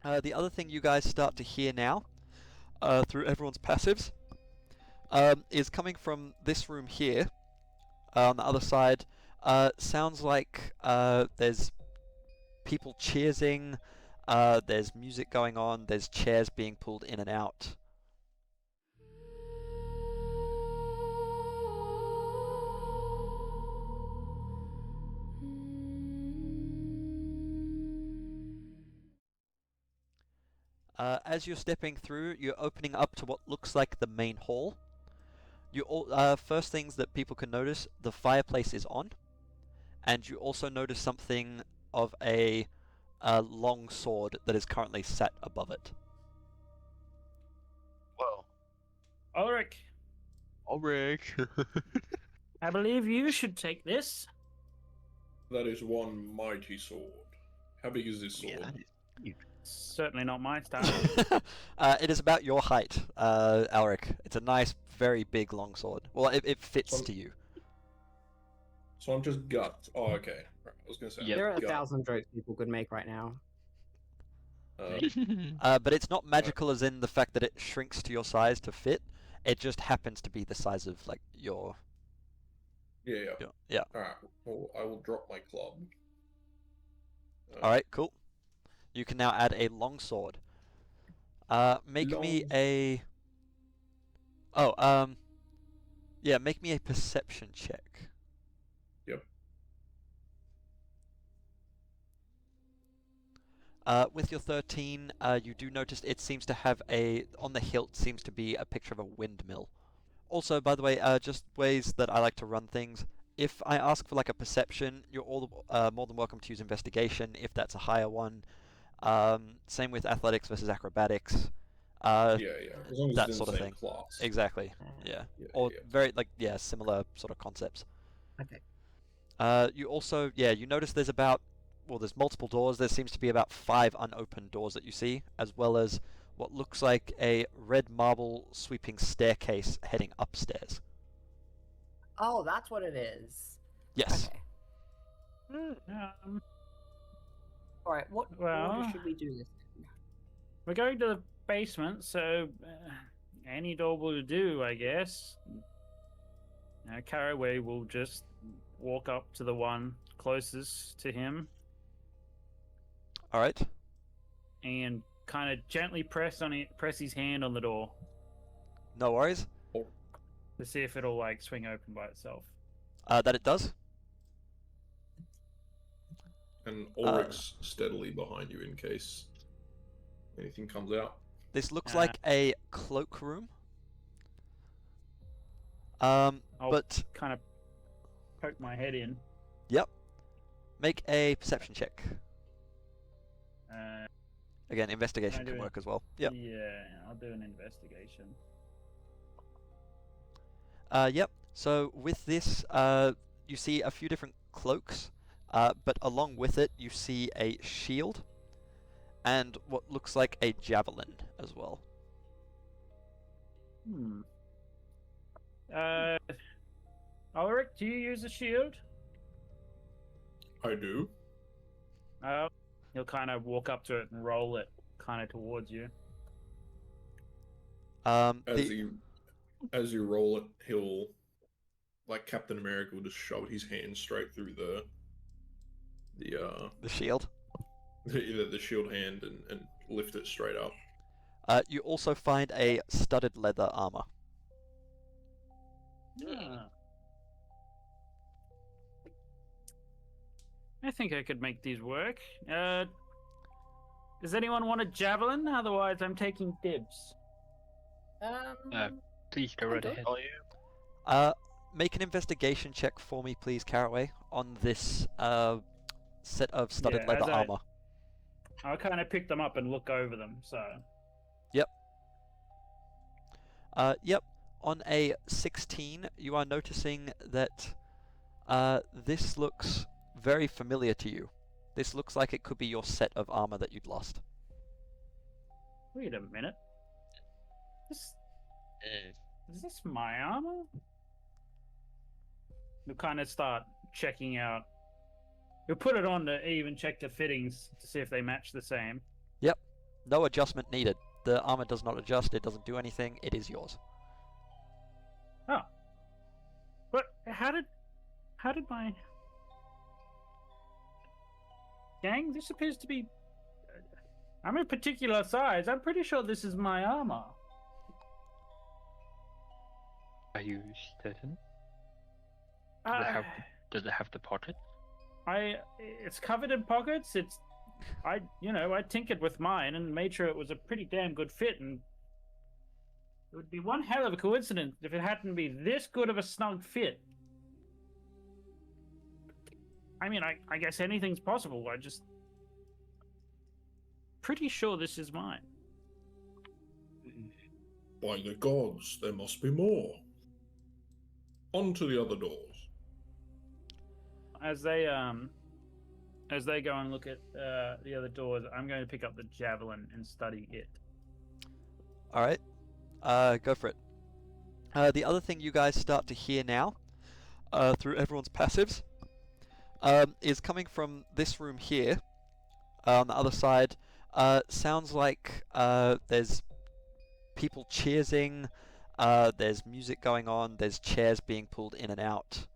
The other thing you guys start to hear now, through everyone's passives, is coming from this room here. On the other side, sounds like there's people cheersing, there's music going on, there's chairs being pulled in and out. As you're stepping through, you're opening up to what looks like the main hall. First things that people can notice, the fireplace is on, and you also notice something of a long sword that is currently sat above it. Whoa. Ulrich, Ulrich. I believe you should take this. That is one mighty sword. How big is this sword? Yeah. Certainly not my style. It is about your height, Alric. It's a nice, very big long sword. Well, it fits to you. So I'm just gut. Oh, okay. Right. I was gonna say. Yeah. There are gut. 1,000 jokes people could make right now. But it's not magical as in the fact that it shrinks to your size to fit. It just happens to be the size of like your. Yeah. Yeah. All right. Well, I will drop my club. All right. Cool. You can now add a long sword. Make me a. Oh. Yeah. Make me a perception check. Yep. With your 13, you do notice it seems to have on the hilt seems to be a picture of a windmill. Also, by the way, just ways that I like to run things. If I ask for like a perception, you're all more than welcome to use investigation if that's a higher one. Same with athletics versus acrobatics. Yeah. As long as that it's in sort the of same thing. class. Exactly. Yeah. Yeah, Or yeah. very similar sort of concepts. Okay. You also you notice there's multiple doors. There seems to be about 5 unopened doors that you see, as well as what looks like a red marble sweeping staircase heading upstairs. Oh, that's what it is. Yes. Okay. Um, All right. What Well- order should we do this in? we're going to the basement, so any door will do, I guess. Now, Caraway will just walk up to the one closest to him All right. and kind of gently press his hand on the door No worries. to see if it'll like swing open by itself. That it does. And Ulrich's steadily behind you in case anything comes out. This looks Uh, like a cloakroom. I'll But kind of poke my head in. yep. Make a perception check. Uh, Again, investigation I can do it. work as well. Yep. Yeah, I'll do an investigation. Yep. So with this, you see a few different cloaks, but along with it, you see a shield and what looks like a javelin as well. Ulrich, do you use a shield? I do. He'll kind of walk up to it and roll it kind of towards you. As you roll it, he'll, like Captain America, will just shove his hand straight through the shield. the shield hand and lift it straight up. You also find a studded leather armor. Yeah. I think I could make these work. Does anyone want a javelin? Otherwise, I'm taking dibs. Please go right ahead. Make an investigation check for me, please, Caraway, on this set of studded Yeah, leather as I- armor. I'll kind of pick them up and look over them. So Yep. On a 16, you are noticing that this looks very familiar to you. This looks like it could be your set of armor that you'd lost. wait a minute. Is this my armor? We'll kind of start checking out. We'll put it on to even check the fittings to see if they match the same. No adjustment needed. The armor does not adjust. It doesn't do anything. It is yours. Oh. But how did my gang? This appears to be. I'm a particular size. I'm pretty sure this is my armor. Are you certain? Uh, Does it have the pocket? It's covered in pockets. I tinkered with mine and made sure it was a pretty damn good fit, and it would be one hell of a coincidence if it happened to be this good of a snug fit. I mean, I guess anything's possible. I just pretty sure this is mine. By the gods, there must be more. On to the other doors. As they go and look at the other doors, I'm going to pick up the javelin and study it. All right. Go for it. The other thing you guys start to hear now, through everyone's passives, is coming from this room here. On the other side, sounds like there's people cheersing. There's music going on. There's chairs being pulled in and out.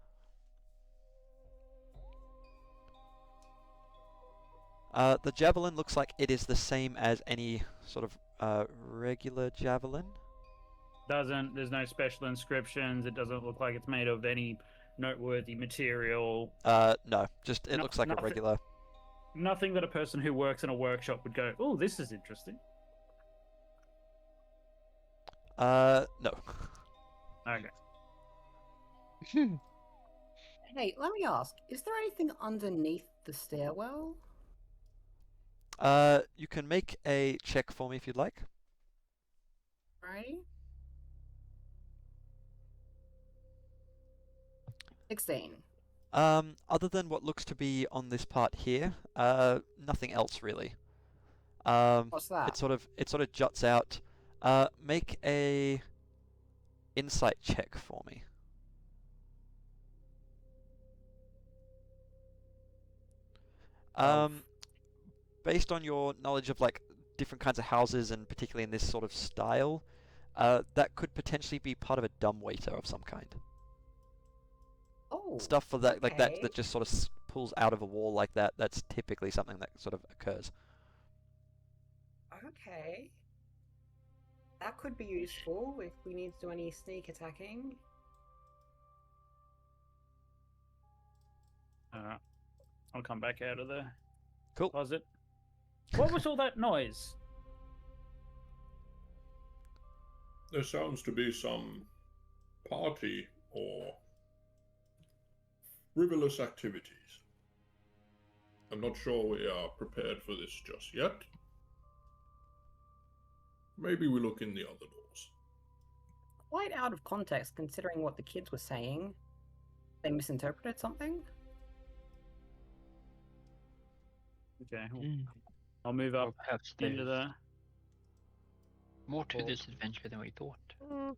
The javelin looks like it is the same as any sort of regular javelin. There's no special inscriptions. It doesn't look like it's made of any noteworthy material. No, just it looks like a regular. Nothing that a person who works in a workshop would go, "Oh, this is interesting." No. Okay. Hey, let me ask, is there anything underneath the stairwell? You can make a check for me if you'd like. Right? 16. Other than what looks to be on this part here, nothing else really. What's that? It sort of juts out. Make a insight check for me. Based on your knowledge of like different kinds of houses and particularly in this sort of style, that could potentially be part of a dumbwaiter of some kind. Oh, Stuff for that like that okay. that just sort of pulls out of a wall like that. That's typically something that sort of occurs. Okay. That could be useful if we need to do any sneak attacking. I'll come back out of the Cool. closet. What was all that noise? There sounds to be some party or frivolous activities. I'm not sure we are prepared for this just yet. Maybe we look in the other doors. Quite out of context considering what the kids were saying. They misinterpreted something? Okay, I'll move up Perhaps into there's the. more to this adventure than we thought. I'm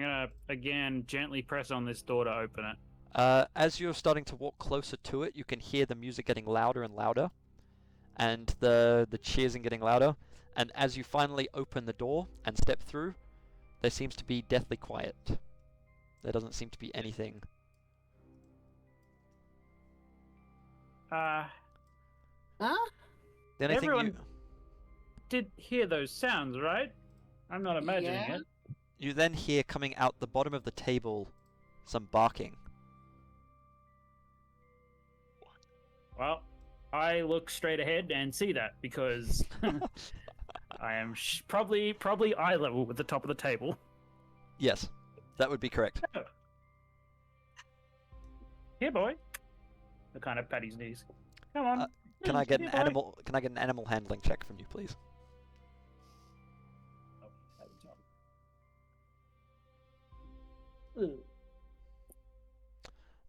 gonna again gently press on this door to open it. As you're starting to walk closer to it, you can hear the music getting louder and louder, and the cheersing getting louder. And as you finally open the door and step through, there seems to be deathly quiet. There doesn't seem to be anything. Huh? The only thing Everyone did hear those sounds, right? I'm not imagining Yeah. it. you then hear coming out the bottom of the table some barking. Well, I look straight ahead and see that because I am probably eye level with the top of the table. Yes, that would be correct. Here, boy. I kind of pat his knees. Come on. Can I get Here, an boy. animal? Can I get an animal handling check from you, please?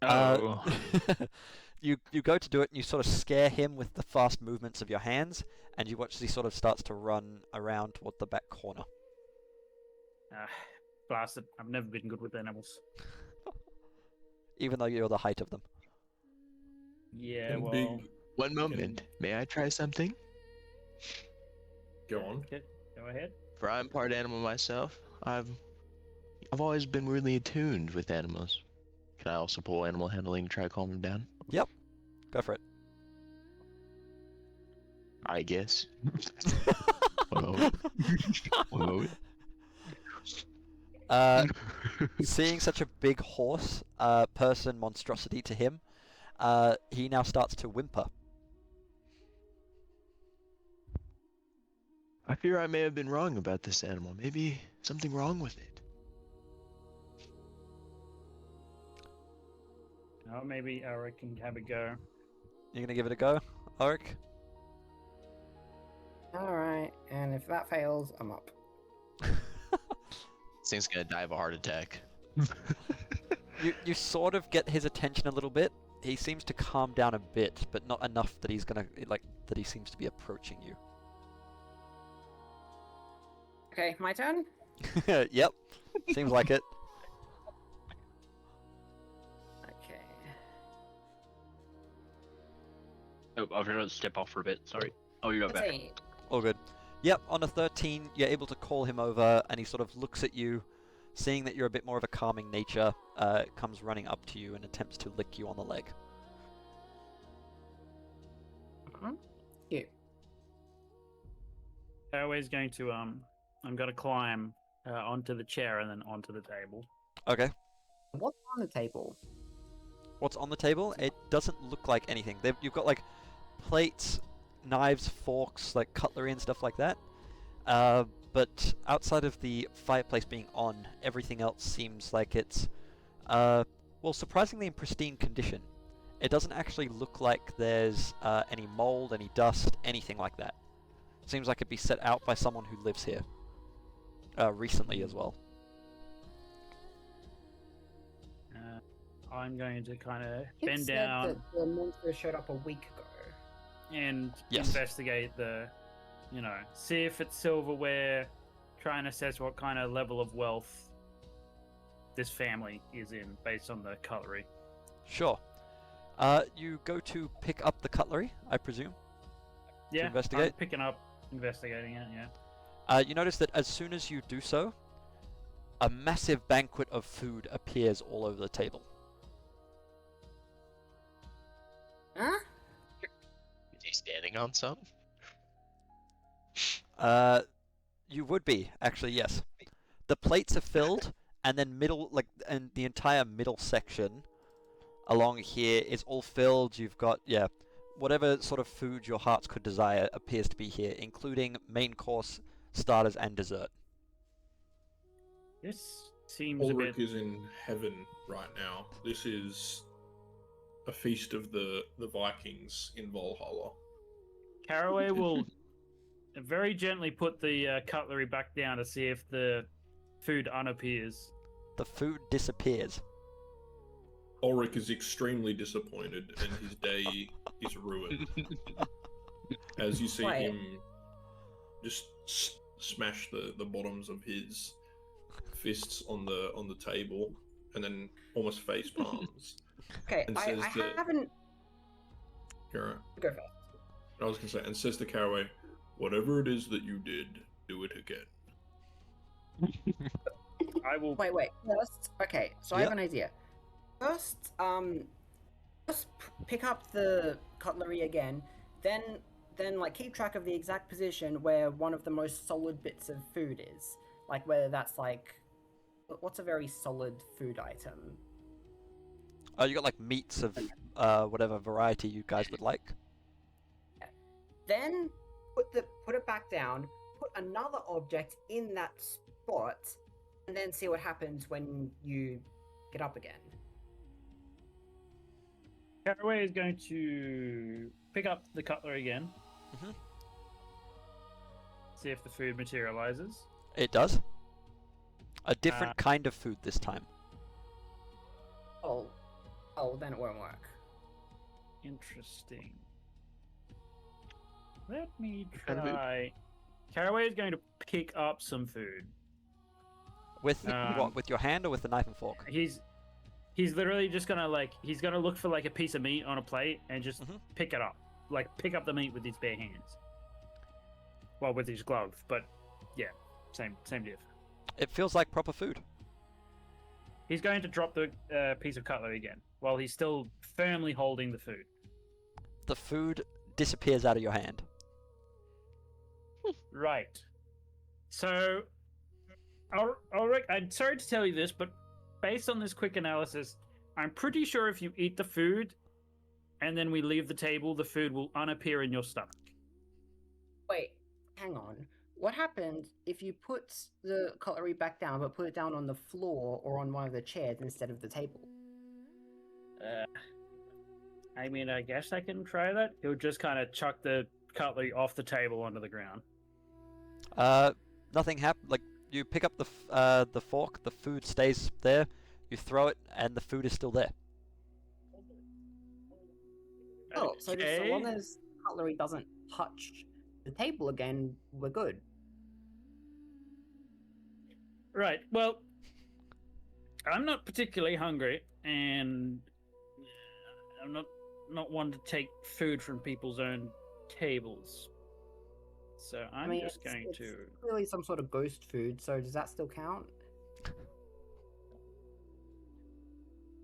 Oh. You go to do it, and you sort of scare him with the fast movements of your hands, and you watch as he sort of starts to run around toward the back corner. Blasted. I've never been good with animals. Even though you're the height of them. Yeah, And well. big. One moment. May I try something? Go on. Okay, go ahead. For I'm part animal myself, I've always been weirdly attuned with animals. Can I also pull animal handling to try to calm them down? Go for it. I guess. One moment. One moment. Seeing such a big horse person monstrosity to him, he now starts to whimper. I fear I may have been wrong about this animal. Maybe something wrong with it. Oh, maybe Eric can have a go. You gonna give it a go, Ulrich? Alright, and if that fails, I'm up. This thing's gonna die of a heart attack. You sort of get his attention a little bit. He seems to calm down a bit, but not enough that he's gonna that he seems to be approaching you. Okay, my turn? Yep, seems like it. Okay. Oh, I've got to step off for a bit. Sorry. Oh, you're back. 13. All good. Yep, on a 13, you're able to call him over, and he sort of looks at you, seeing that you're a bit more of a calming nature, comes running up to you and attempts to lick you on the leg. Cute. Caraway's going to I'm gonna climb onto the chair and then onto the table. Okay. What's on the table? What's on the table? It doesn't look like anything. You've got like plates, knives, forks, like cutlery and stuff like that. But outside of the fireplace being on, everything else seems like it's, well, surprisingly in pristine condition. It doesn't actually look like there's any mold, any dust, anything like that. Seems like it'd be set out by someone who lives here. Recently as well. I'm going to kind of It bend said down that the monster showed up a week ago. and Yes. investigate see if it's silverware, try and assess what kind of level of wealth this family is in based on the cutlery. Sure. You go to pick up the cutlery, I presume. Yeah, investigate? I'm picking up, investigating it, yeah. You notice that as soon as you do so, a massive banquet of food appears all over the table. Huh? Is he standing on some? You would be, actually, yes. The plates are filled, and then and the entire middle section along here is all filled. You've got, whatever sort of food your hearts could desire appears to be here, including main course, starters, and dessert. This seems a Ulrich bit... is in heaven right now. This is a feast of the Vikings in Valhalla. Caraway will very gently put the cutlery back down to see if the food unappears. The food disappears. Ulrich is extremely disappointed, and his day is ruined. As you see Wait. him just smash the bottoms of his fists on the table, and then almost face palms. Okay, And I says that- haven't... You're right. Go first. I was gonna say, and says to Caraway, "Whatever it is that you did, do it again." I will... Wait. First, okay, so I have an idea. First, just pick up the cutlery again, then like keep track of the exact position where one of the most solid bits of food is. Like whether that's like, what's a very solid food item? Oh, you got like meats of whatever variety you guys would like. Then put it back down, put another object in that spot, and then see what happens when you get up again. Caraway is going to pick up the cutlery again. Mhm. See if the food materializes. It does. A different kind of food this time. Oh, then it won't work. Interesting. Let me Kind of it. try. Caraway is going to pick up some food. With what? With your hand or with the knife and fork? He's literally just gonna he's gonna look for like a piece of meat on a plate and just Mhm. pick it up. Like pick up the meat with his bare hands. Well, with his glove, but yeah, same diff. It feels like proper food. He's going to drop the piece of cutlery again while he's still firmly holding the food. The food disappears out of your hand. Right. So, I'm sorry to tell you this, but based on this quick analysis, I'm pretty sure if you eat the food and then we leave the table, the food will unappear in your stomach. Wait, hang on. What happens if you put the cutlery back down, but put it down on the floor or on one of the chairs instead of the table? I mean, I guess I can try that. He'll just kind of chuck the cutlery off the table onto the ground. Nothing happened. Like, you pick up the fork, the food stays there. You throw it, and the food is still there. Oh, so just so Okay. long as cutlery doesn't touch the table again, we're good. Right. Well, I'm not particularly hungry, and I'm not one to take food from people's own tables. So I'm just going it's to. clearly some sort of ghost food, so does that still count?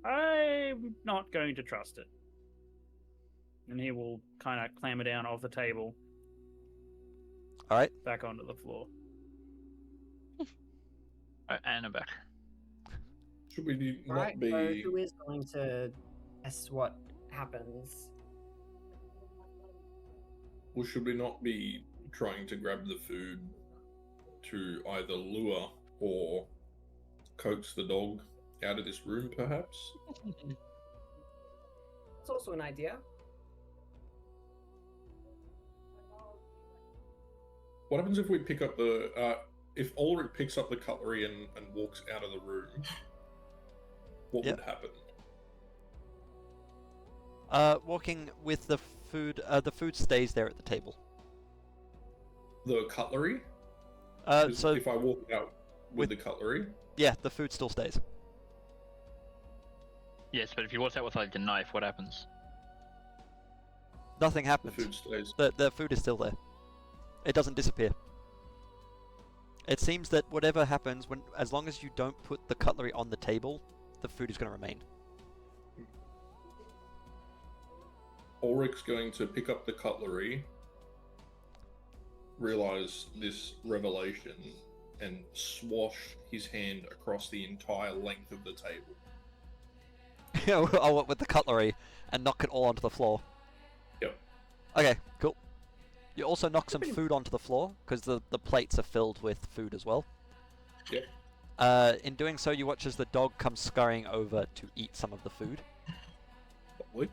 I'm not going to trust it. And he will kind of clamber down off the table. All right. Back onto the floor. And I'm back. Should we not Right, be? so who is going to guess what happens? Well, should we not be trying to grab the food to either lure or coax the dog out of this room, perhaps? It's also an idea. What happens if we pick up the if Ulrich picks up the cutlery and walks out of the room? What Yep. would happen? Walking with the food stays there at the table. The cutlery? So if I walk out with the cutlery, yeah, the food still stays. Yes, but if you walk out with like a knife, what happens? Nothing the happens. food stays. The food is still there. It doesn't disappear. It seems that whatever happens, as long as you don't put the cutlery on the table, the food is going to remain. Ulrich's going to pick up the cutlery, realize this revelation, and swash his hand across the entire length of the table. Oh, with the cutlery, and knock it all onto the floor. Yep. Okay, cool. You also knock some food onto the floor, because the plates are filled with food as well. Yep. In doing so, you watch as the dog comes scurrying over to eat some of the food. Probably.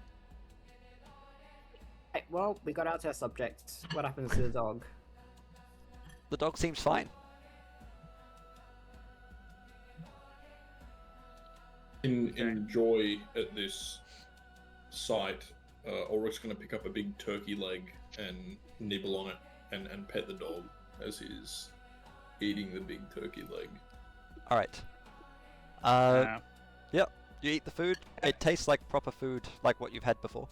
Right, well, we got our test subjects. What happens to the dog? The dog seems fine. In joy at this sight, Ulrich's going to pick up a big turkey leg and nibble on it and pet the dog as he's eating the big turkey leg. Alright. Now, You eat the food. It tastes like proper food, like what you've had before.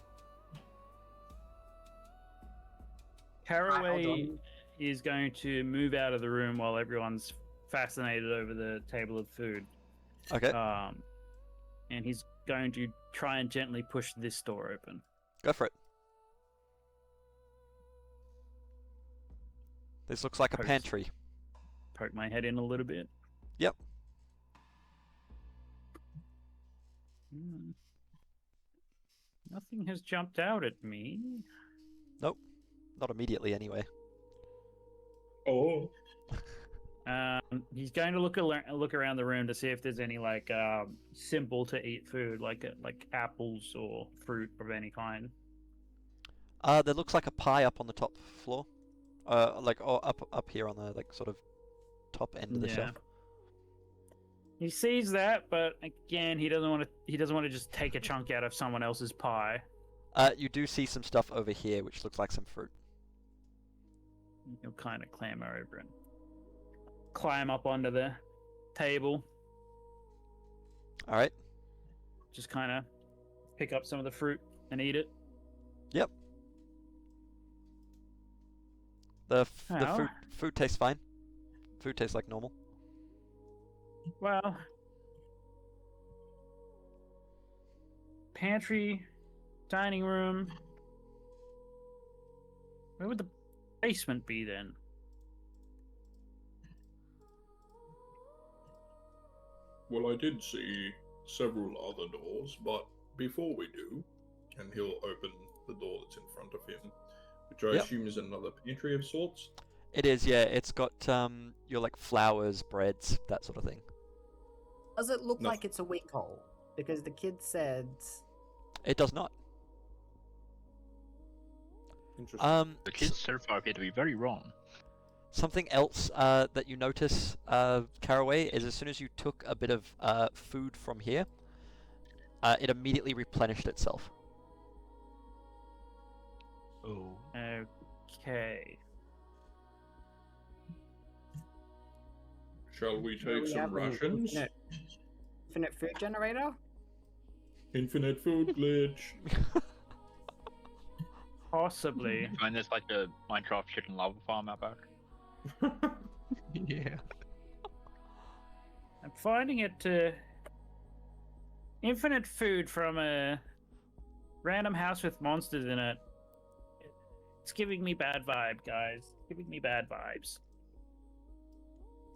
Caraway on. is going to move out of the room while everyone's fascinated over the table of food. Okay, And he's going to try and gently push this door open. go for it. This looks like a Post. pantry. Poke my head in a little bit. Yep. Nothing has jumped out at me. Not immediately, anyway. Oh. He's going to look around the room to see if there's any simple to eat food, like apples or fruit of any kind. There looks like a pie up on the top floor. Up here on the sort of top end of the shelf. He sees that, but again, he doesn't want to just take a chunk out of someone else's pie. You do see some stuff over here, which looks like some fruit. He'll kind of clamber over and climb up onto the table. All right. Just kind of pick up some of the fruit and eat it. The Oh. food tastes fine. Food tastes like normal. Well, pantry, dining room. Where would the basement be then? Well, I did see several other doors, but before we do, and he'll open the door that's in front of him, which I Yep. assume is another pantry of sorts. It is, yeah. It's got your like flowers, breads, that sort of thing. Does it look No. like it's a weak hole? Because the kid said. It does not. Interesting. The kids so far appear to be very wrong. Something else that you notice, Caraway, is as soon as you took a bit of food from here, it immediately replenished itself. Oh. Okay. Shall we Do take we some have an rations? infinite food generator? Infinite food glitch. Possibly. Find there's like a Minecraft chicken lava farm out back. Yeah. I'm finding it infinite food from a random house with monsters in it. It's giving me bad vibe, guys. Giving me bad vibes.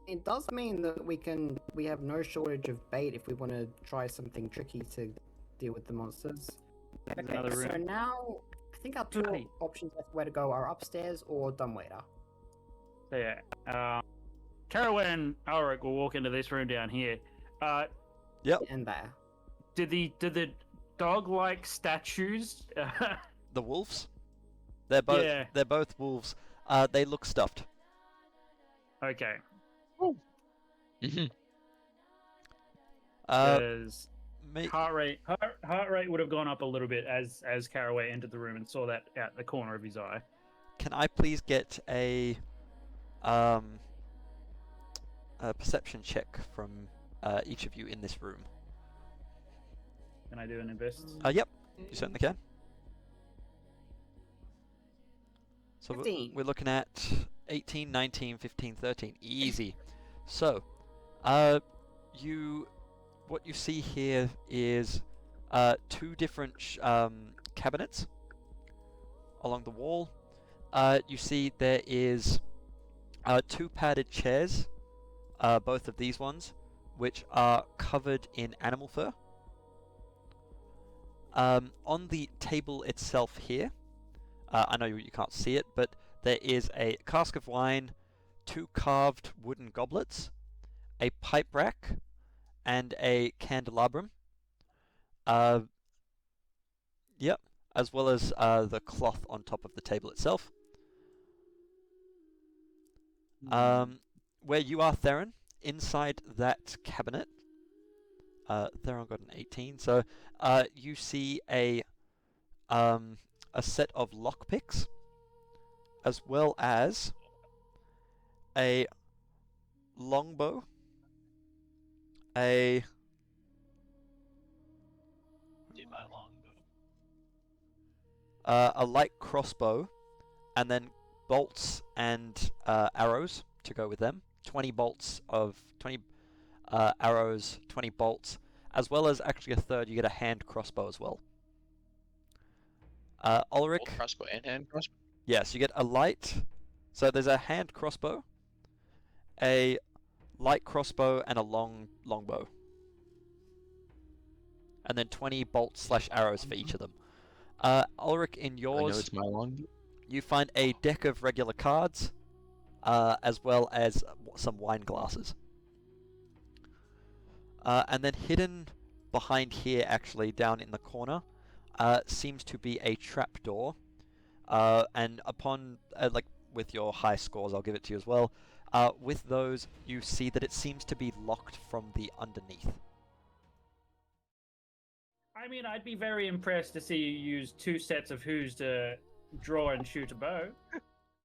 It does mean that we have no shortage of bait if we want to try something tricky to deal with the monsters. There's Okay, another so room. now I think our two Right. options as to where to go are upstairs or dumbwaiter. So yeah, Caraway and Ulrich will walk into this room down here. And there. Did the dog-like statues? The wolves? They're both Yeah. they're both wolves. They look stuffed. Okay. Mhm. Because May- heart rate would have gone up a little bit as Caraway entered the room and saw that out the corner of his eye. Can I please get a perception check from each of you in this room? Can I do an invest? Yep, you certainly can. So 15. we're looking at 18, 19, 15, 13. Easy. So, what you see here is two different cabinets along the wall. You see there is two padded chairs, both of these ones, which are covered in animal fur. On the table itself here, I know you can't see it, but there is a cask of wine, two carved wooden goblets, a pipe rack, and a candelabrum. Yep, as well as the cloth on top of the table itself. Where you are, Theron, inside that cabinet, Theron got an 18, so you see a set of lockpicks, as well as a longbow, a light crossbow, and then bolts and arrows to go with them. 20 arrows, 20 bolts, as well as actually a third. You get a hand crossbow as well. Ulrich. Bolt crossbow and hand crossbow. Yes, you get a light. So there's a hand crossbow, a light crossbow, and a longbow. And then 20 bolts / arrows for each of them. Ulrich, in I know yours, it's my long. you find a deck of regular cards, as well as some wine glasses. And then hidden behind here, actually, down in the corner, seems to be a trapdoor. And upon, with your high scores, I'll give it to you as well. With those, you see that it seems to be locked from the underneath. I mean, I'd be very impressed to see you use two sets of who's to draw and shoot a bow.